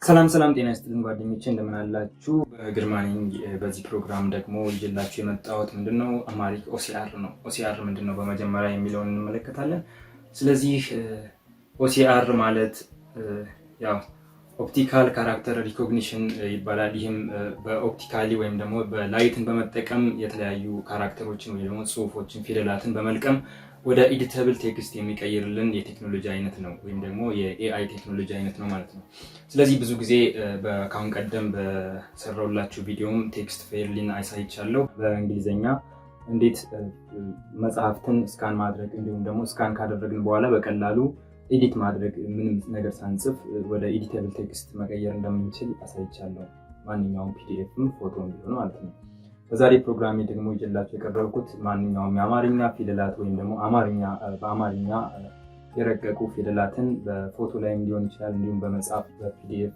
ሰላም ጤና ይስጥልኝ ጓደኞቼ እንደምን አላችሁ? ግርማ ነኝ። በዚህ ፕሮግራም ደግሞ ይዤላችሁ የመጣሁት ምንድነው አምሃሪክ OCR ነው። OCR ምንድነው በመጀመሪያ የሚለውን እንመለከታለን። ስለዚህ OCR ማለት ያው ኦፕቲካል ካራክተር ሪኮግኒሽን ይባላል። ይህም በኦፕቲካሊ ወይም ደግሞ በላይትን በመጠቀም የተለያዩ ካራክተሮችን ወይም ደግሞ ጽሁፎችን ፊደላትን በመልቀም ወደ ኤዲተብል ቴክስት የሚቀይርልን የቴክኖሎጂ አይነት ነው ወይም ደግሞ የኤአይ ቴክኖሎጂ አይነት ነው ማለት ነው። ስለዚህ ብዙ ጊዜ በካሁን ቀደም በሰራውላችሁ ቪዲዮም ቴክስት ፌርሊን አሳይቻለሁ። በእንግሊዘኛ እንዴት መጽሐፍትን ስካን ማድረግ እንዲሁም ደግሞ ስካን ካደረግን በኋላ በቀላሉ ኤዲት ማድረግ ምንም ነገር ሳንጽፍ ወደ ኤዲተብል ቴክስት መቀየር እንደምንችል አሳይቻለሁ። ማንኛውም ፒዲኤፍም ፎቶም ቢሆን ማለት ነው። በዛሬ ፕሮግራሜ ደግሞ ይዤላችሁ የቀረብኩት ማንኛውም የአማርኛ ፊደላት ወይም ደግሞ በአማርኛ የረቀቁ ፊደላትን በፎቶ ላይ ሊሆን ይችላል እንዲሁም በመጻፍ በፒዲኤፍ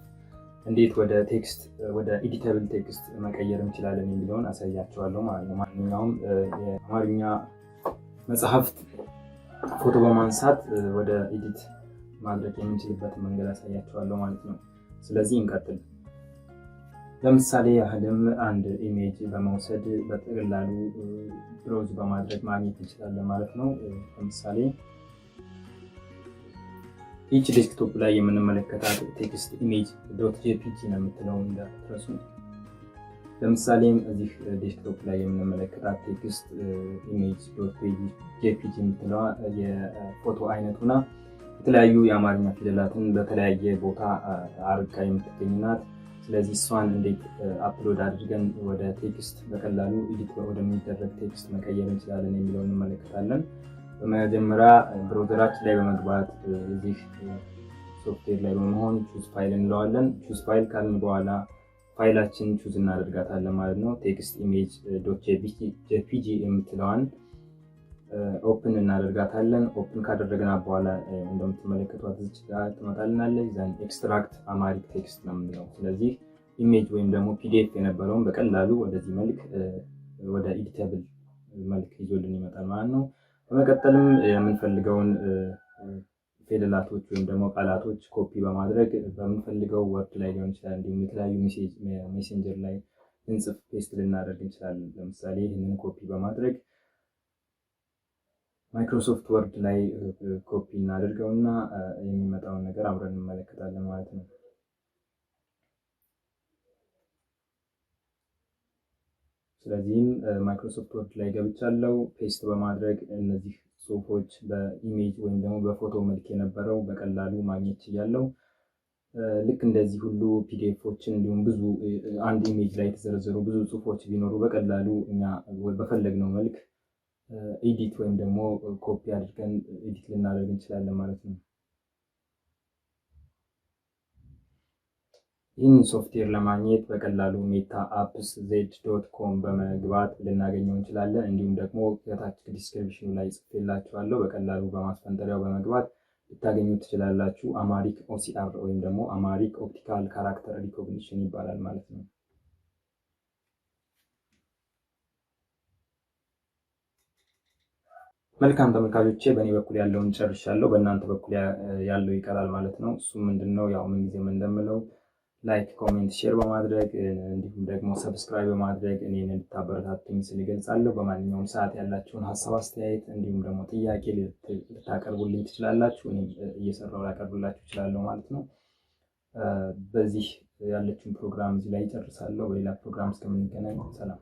እንዴት ወደ ቴክስት ወደ ኤዲተብል ቴክስት መቀየር እንችላለን የሚለውን አሳያችኋለሁ ማለት ነው። ማንኛውም የአማርኛ መጽሐፍት ፎቶ በማንሳት ወደ ኤዲት ማድረግ የምንችልበትን መንገድ አሳያችኋለሁ ማለት ነው። ስለዚህ እንቀጥል። ለምሳሌ ያህልም አንድ ኢሜጅ በመውሰድ በቀላሉ ብሮዝ በማድረግ ማግኘት እንችላለን ማለት ነው። ለምሳሌ ይህች ዴስክቶፕ ላይ የምንመለከታት ቴክስት ኢሜጅ .jpg ነው የምትለው እንዳትረሱ። ለምሳሌም እዚህ ዴስክቶፕ ላይ የምንመለከታት ቴክስት ኢሜጅ .jpg የምትለዋ የፎቶ አይነቱና የተለያዩ የአማርኛ ፊደላትን በተለያየ ቦታ አርቃ የምትገኝናት። ስለዚህ እሷን እንዴት አፕሎድ አድርገን ወደ ቴክስት በቀላሉ ኤዲት ወደሚደረግ ቴክስት መቀየር እንችላለን የሚለውን እንመለከታለን። በመጀመሪያ ብራውዘራችን ላይ በመግባት እዚህ ሶፍትዌር ላይ በመሆን ቹዝ ፋይል እንለዋለን። ቹዝ ፋይል ካልን በኋላ ፋይላችን ቹዝ እናደርጋታለን ማለት ነው። ቴክስት ኢሜጅ .jpg የምትለዋን ኦፕን እናደርጋታለን። ኦፕን ካደረግና በኋላ እንደምትመለከቷት እዚህ ጋር ትመጣልናለች። ዘን ኤክስትራክት አምሃሪክ ቴክስት ነው የምንለው። ስለዚህ ኢሜጅ ወይም ደግሞ ፒዲኤፍ የነበረውን በቀላሉ ወደዚህ መልክ ወደ ኤዲተብል መልክ ይዞልን ይመጣል ማለት ነው። በመቀጠልም የምንፈልገውን ፊደላቶች ወይም ደግሞ ቃላቶች ኮፒ በማድረግ በምንፈልገው ወርድ ላይ ሊሆን ይችላል እንዲሁም የተለያዩ ሜሴንጀር ላይ እንጽፍ ፔስት ልናደርግ እንችላለን። ለምሳሌ ይህንን ኮፒ በማድረግ ማይክሮሶፍት ወርድ ላይ ኮፒ እናደርገውና የሚመጣውን ነገር አብረን እንመለከታለን ማለት ነው። ስለዚህም ማይክሮሶፍት ወርድ ላይ ገብቻለሁ። ፔስት በማድረግ እነዚህ ጽሁፎች በኢሜጅ ወይም ደግሞ በፎቶ መልክ የነበረው በቀላሉ ማግኘት ይችላል። ልክ እንደዚህ ሁሉ ፒዲኤፎችን እንዲሁም ብዙ አንድ ኢሜጅ ላይ የተዘረዘሩ ብዙ ጽሁፎች ቢኖሩ በቀላሉ እኛ በፈለግነው መልክ ኤዲት ወይም ደግሞ ኮፒ አድርገን ኤዲት ልናደርግ እንችላለን ማለት ነው። ይህን ሶፍትዌር ለማግኘት በቀላሉ metaapps.com በመግባት ልናገኘው እንችላለን። እንዲሁም ደግሞ ከታች ዲስክሪፕሽኑ ላይ ጽፌላችኋለሁ። በቀላሉ በማስፈንጠሪያው በመግባት ልታገኙ ትችላላችሁ። አምሃሪክ OCR ወይም ደግሞ አምሃሪክ ኦፕቲካል ካራክተር ሪኮግኒሽን ይባላል ማለት ነው። መልካም ተመልካቾቼ በእኔ በኩል ያለውን ጨርሻለሁ። በእናንተ በኩል ያለው ይቀራል ማለት ነው። እሱ ምንድነው ያው ምን ጊዜም እንደምለው ላይክ፣ ኮሜንት፣ ሼር በማድረግ እንዲሁም ደግሞ ሰብስክራይብ በማድረግ እኔን እንድታበረታቱኝ ስል እገልጻለሁ። በማንኛውም ሰዓት ያላችሁን ሀሳብ፣ አስተያየት እንዲሁም ደግሞ ጥያቄ ልታቀርቡልኝ ትችላላችሁ። እኔ እየሰራሁ ላቀርብላችሁ እችላለሁ ማለት ነው። በዚህ ያለችውን ፕሮግራም እዚህ ላይ ጨርሳለሁ። በሌላ ፕሮግራም እስከምንገናኝ ሰላም።